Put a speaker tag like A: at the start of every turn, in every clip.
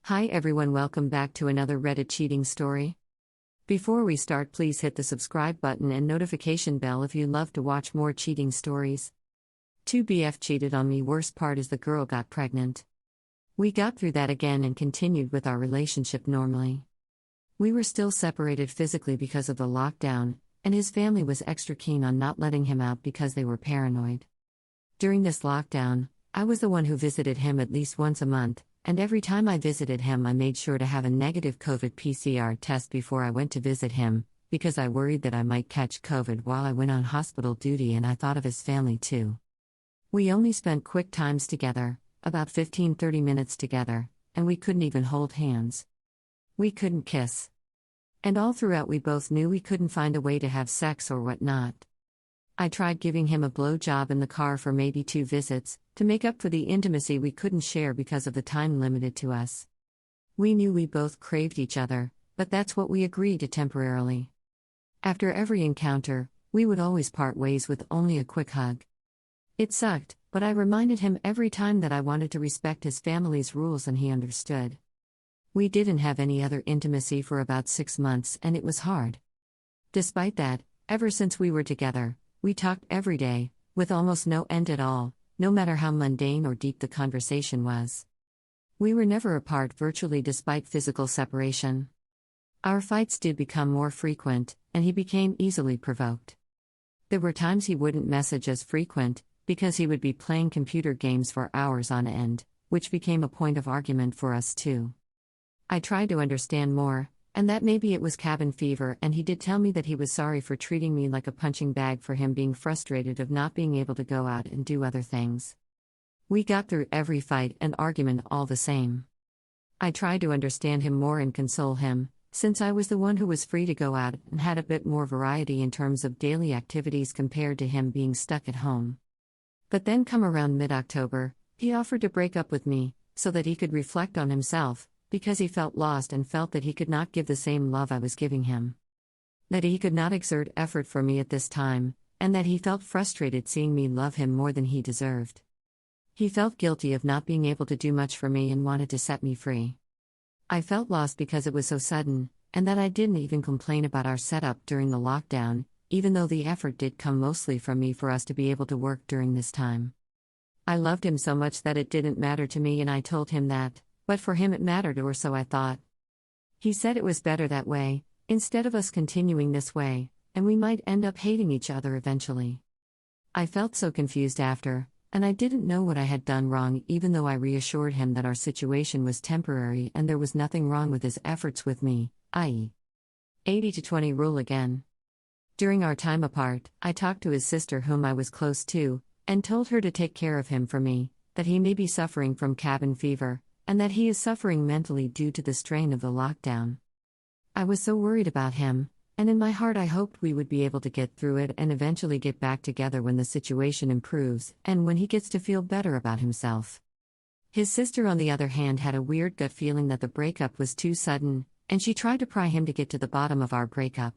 A: Hi everyone, welcome back to another Reddit cheating story. Before we start, please hit the subscribe button and notification bell if you love to watch more cheating stories. 2BF cheated on me. Worst part is the girl got pregnant. We got through that again and continued with our relationship normally. We were still separated physically because of the lockdown, and his family was extra keen on not letting him out because they were paranoid. During this lockdown, I was the one who visited him at least once a month, and every time I visited him I made sure to have a negative COVID PCR test before I went to visit him, because I worried that I might catch COVID while I went on hospital duty, and I thought of his family too. We only spent quick times together, about 15-30 minutes together, and we couldn't even hold hands. We couldn't kiss. And all throughout we both knew we couldn't find a way to have sex or whatnot. I tried giving him a blowjob in the car for maybe 2 visits, to make up for the intimacy we couldn't share because of the time limited to us. We knew we both craved each other, but that's what we agreed to temporarily. After every encounter, we would always part ways with only a quick hug. It sucked, but I reminded him every time that I wanted to respect his family's rules, and he understood. We didn't have any other intimacy for about 6 months, and it was hard. Despite that, ever since we were together, we talked every day, with almost no end at all, no matter how mundane or deep the conversation was. We were never apart virtually despite physical separation. Our fights did become more frequent, and he became easily provoked. There were times he wouldn't message as frequent, because he would be playing computer games for hours on end, which became a point of argument for us too. I tried to understand more, and that maybe it was cabin fever, and he did tell me that he was sorry for treating me like a punching bag for him being frustrated of not being able to go out and do other things. We got through every fight and argument all the same. I tried to understand him more and console him, since I was the one who was free to go out and had a bit more variety in terms of daily activities compared to him being stuck at home. But then come around mid-October, he offered to break up with me, so that he could reflect on himself, because he felt lost and felt that he could not give the same love I was giving him. That he could not exert effort for me at this time, and that he felt frustrated seeing me love him more than he deserved. He felt guilty of not being able to do much for me and wanted to set me free. I felt lost because it was so sudden, and that I didn't even complain about our setup during the lockdown, even though the effort did come mostly from me for us to be able to work during this time. I loved him so much that it didn't matter to me, and I told him that. But for him it mattered, or so I thought. He said it was better that way, instead of us continuing this way, and we might end up hating each other eventually. I felt so confused after, and I didn't know what I had done wrong, even though I reassured him that our situation was temporary and there was nothing wrong with his efforts with me, i.e. 80-20 rule again. During our time apart, I talked to his sister, whom I was close to, and told her to take care of him for me, that he may be suffering from cabin fever, and that he is suffering mentally due to the strain of the lockdown. I was so worried about him, and in my heart I hoped we would be able to get through it and eventually get back together when the situation improves and when he gets to feel better about himself. His sister, on the other hand, had a weird gut feeling that the breakup was too sudden, and she tried to pry him to get to the bottom of our breakup.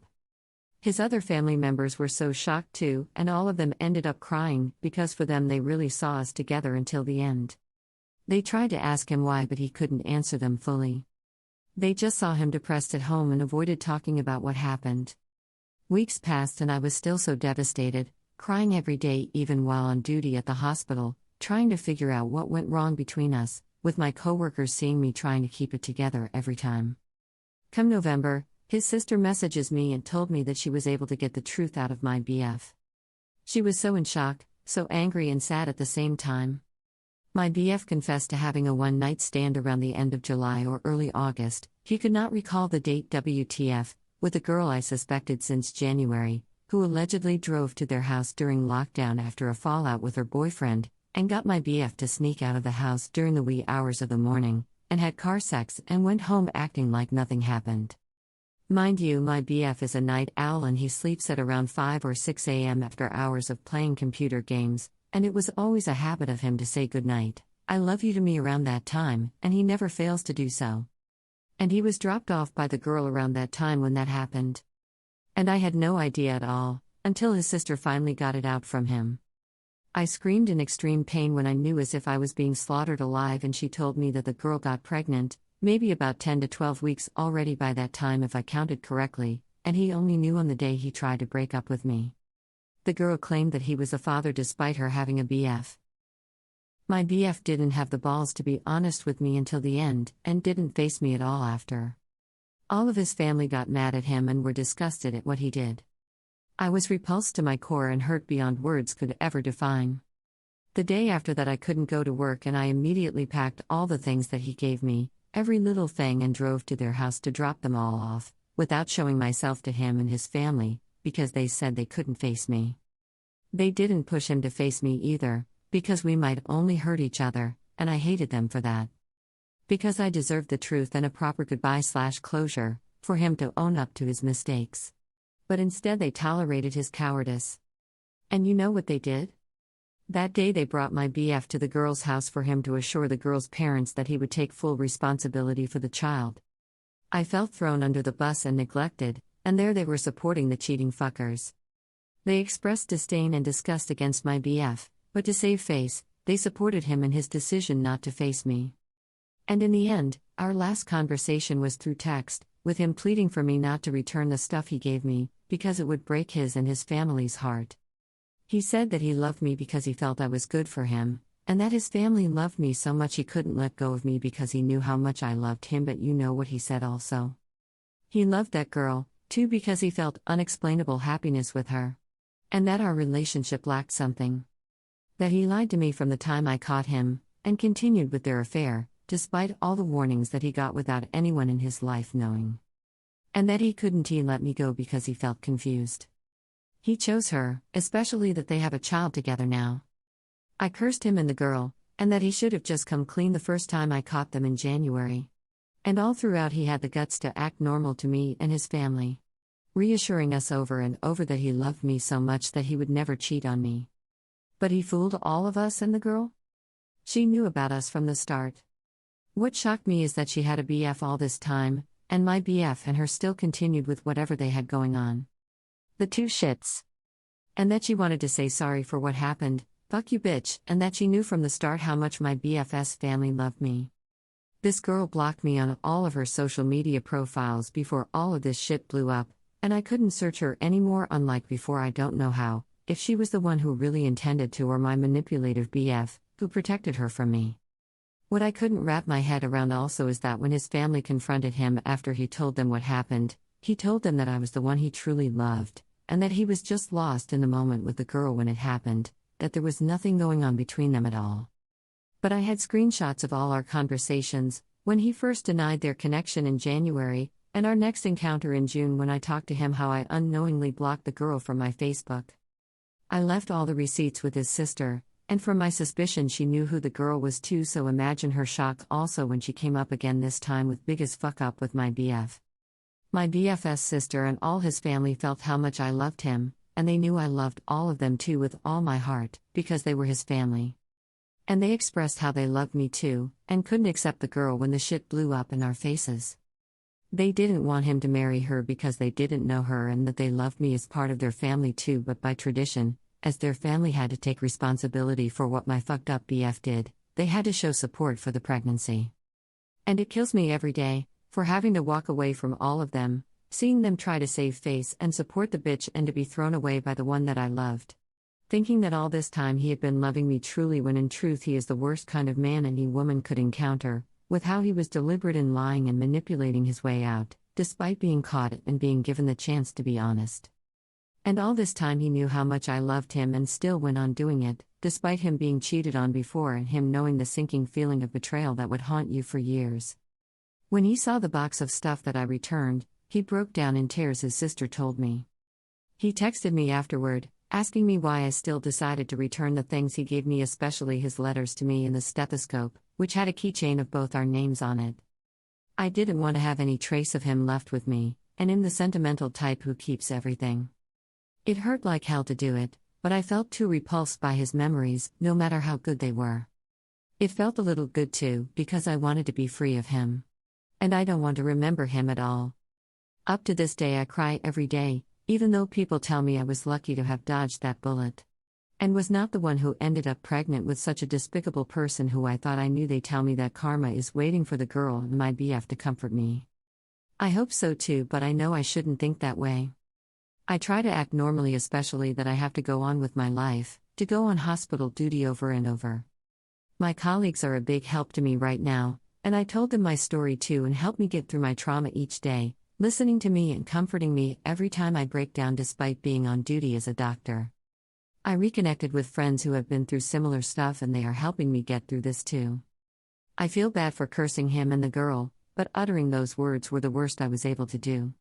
A: His other family members were so shocked too, and all of them ended up crying, because for them they really saw us together until the end. They tried to ask him why, but he couldn't answer them fully. They just saw him depressed at home and avoided talking about what happened. Weeks passed and I was still so devastated, crying every day even while on duty at the hospital, trying to figure out what went wrong between us, with my coworkers seeing me trying to keep it together every time. Come November, his sister messages me and told me that she was able to get the truth out of my BF. She was so in shock, so angry and sad at the same time. My BF confessed to having a one-night stand around the end of July or early August, he could not recall the date, WTF, with a girl I suspected since January, who allegedly drove to their house during lockdown after a fallout with her boyfriend, and got my BF to sneak out of the house during the wee hours of the morning, and had car sex and went home acting like nothing happened. Mind you, my BF is a night owl and he sleeps at around 5 or 6 a.m. after hours of playing computer games, and it was always a habit of him to say goodnight, I love you to me around that time, and he never fails to do so. And he was dropped off by the girl around that time when that happened. And I had no idea at all, until his sister finally got it out from him. I screamed in extreme pain when I knew as if I was being slaughtered alive, and she told me that the girl got pregnant, Maybe about 10 to 12 weeks already by that time if I counted correctly, and he only knew on the day he tried to break up with me. The girl claimed that he was a father despite her having a BF. My BF didn't have the balls to be honest with me until the end, and didn't face me at all after. All of his family got mad at him and were disgusted at what he did. I was repulsed to my core and hurt beyond words could ever define. The day after that I couldn't go to work and I immediately packed all the things that he gave me, every little thing, and drove to their house to drop them all off, without showing myself to him and his family, because they said they couldn't face me. They didn't push him to face me either, because we might only hurt each other, and I hated them for that. Because I deserved the truth and a proper goodbye/closure, for him to own up to his mistakes. But instead they tolerated his cowardice. And you know what they did? That day they brought my BF to the girl's house for him to assure the girl's parents that he would take full responsibility for the child. I felt thrown under the bus and neglected, and there they were supporting the cheating fuckers. They expressed disdain and disgust against my BF, but to save face, they supported him in his decision not to face me. And in the end, our last conversation was through text, with him pleading for me not to return the stuff he gave me, because it would break his and his family's heart. He said that he loved me because he felt I was good for him, and that his family loved me so much he couldn't let go of me because he knew how much I loved him. But you know what he said also? He loved that girl, too, because he felt unexplainable happiness with her. And that our relationship lacked something. That he lied to me from the time I caught him, and continued with their affair, despite all the warnings that he got without anyone in his life knowing. And that he couldn't let me go because he felt confused. He chose her, especially that they have a child together now. I cursed him and the girl, and that he should have just come clean the first time I caught them in January. And all throughout he had the guts to act normal to me and his family, reassuring us over and over that he loved me so much that he would never cheat on me. But he fooled all of us and the girl? She knew about us from the start. What shocked me is that she had a BF all this time, and my BF and her still continued with whatever they had going on. The two shits. And that she wanted to say sorry for what happened, fuck you bitch, and that she knew from the start how much my BF's family loved me. This girl blocked me on all of her social media profiles before all of this shit blew up, and I couldn't search her anymore. Unlike before, I don't know how, if she was the one who really intended to or my manipulative BF, who protected her from me. What I couldn't wrap my head around also is that when his family confronted him after he told them what happened, he told them that I was the one he truly loved, and that he was just lost in the moment with the girl when it happened, that there was nothing going on between them at all. But I had screenshots of all our conversations, when he first denied their connection in January, and our next encounter in June when I talked to him how I unknowingly blocked the girl from my Facebook. I left all the receipts with his sister, and from my suspicion she knew who the girl was too, so imagine her shock also when she came up again, this time with biggest fuck up with my BF. My BF's sister and all his family felt how much I loved him, and they knew I loved all of them too with all my heart, because they were his family. And they expressed how they loved me too, and couldn't accept the girl when the shit blew up in our faces. They didn't want him to marry her because they didn't know her, and that they loved me as part of their family too, but by tradition, as their family had to take responsibility for what my fucked up BF did, they had to show support for the pregnancy. And it kills me every day, for having to walk away from all of them, seeing them try to save face and support the bitch and to be thrown away by the one that I loved. Thinking that all this time he had been loving me truly when in truth he is the worst kind of man any woman could encounter, with how he was deliberate in lying and manipulating his way out, despite being caught and being given the chance to be honest. And all this time he knew how much I loved him and still went on doing it, despite him being cheated on before and him knowing the sinking feeling of betrayal that would haunt you for years. When he saw the box of stuff that I returned, he broke down in tears, his sister told me. He texted me afterward, asking me why I still decided to return the things he gave me, especially his letters to me and the stethoscope, which had a keychain of both our names on it. I didn't want to have any trace of him left with me, and I'm the sentimental type who keeps everything. It hurt like hell to do it, but I felt too repulsed by his memories, no matter how good they were. It felt a little good too, because I wanted to be free of him. And I don't want to remember him at all. Up to this day I cry every day, even though people tell me I was lucky to have dodged that bullet. And was not the one who ended up pregnant with such a despicable person who I thought I knew. They tell me that karma is waiting for the girl and my BF to comfort me. I hope so too, but I know I shouldn't think that way. I try to act normally, especially that I have to go on with my life, to go on hospital duty over and over. My colleagues are a big help to me right now, and I told them my story too and help me get through my trauma each day, listening to me and comforting me every time I break down despite being on duty as a doctor. I reconnected with friends who have been through similar stuff and they are helping me get through this too. I feel bad for cursing him and the girl, but uttering those words were the worst I was able to do.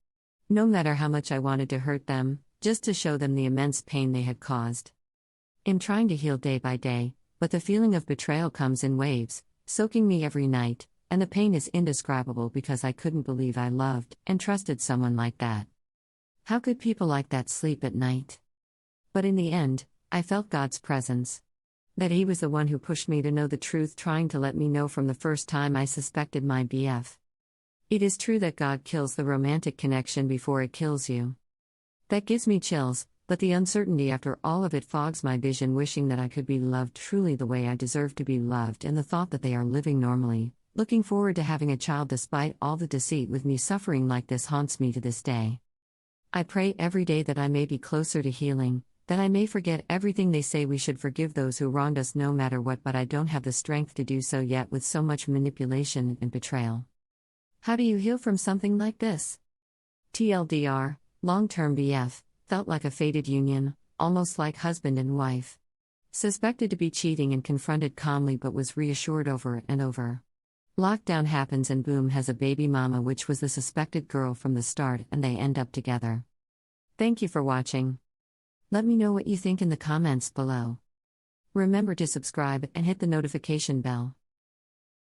A: No matter how much I wanted to hurt them, just to show them the immense pain they had caused. I'm trying to heal day by day, but the feeling of betrayal comes in waves, soaking me every night, and the pain is indescribable because I couldn't believe I loved and trusted someone like that. How could people like that sleep at night? But in the end, I felt God's presence. That He was the one who pushed me to know the truth, trying to let me know from the first time I suspected my BF. It is true that God kills the romantic connection before it kills you. That gives me chills, but the uncertainty after all of it fogs my vision, wishing that I could be loved truly the way I deserve to be loved, and the thought that they are living normally, looking forward to having a child despite all the deceit with me suffering like this haunts me to this day. I pray every day that I may be closer to healing, that I may forget everything. They say we should forgive those who wronged us no matter what, but I don't have the strength to do so yet with so much manipulation and betrayal. How do you heal from something like this? TLDR, long-term BF, felt like a fated union, almost like husband and wife. Suspected to be cheating and confronted calmly, but was reassured over and over. Lockdown happens and boom, has a baby mama, which was the suspected girl from the start, and they end up together. Thank you for watching. Let me know what you think in the comments below. Remember to subscribe and hit the notification bell.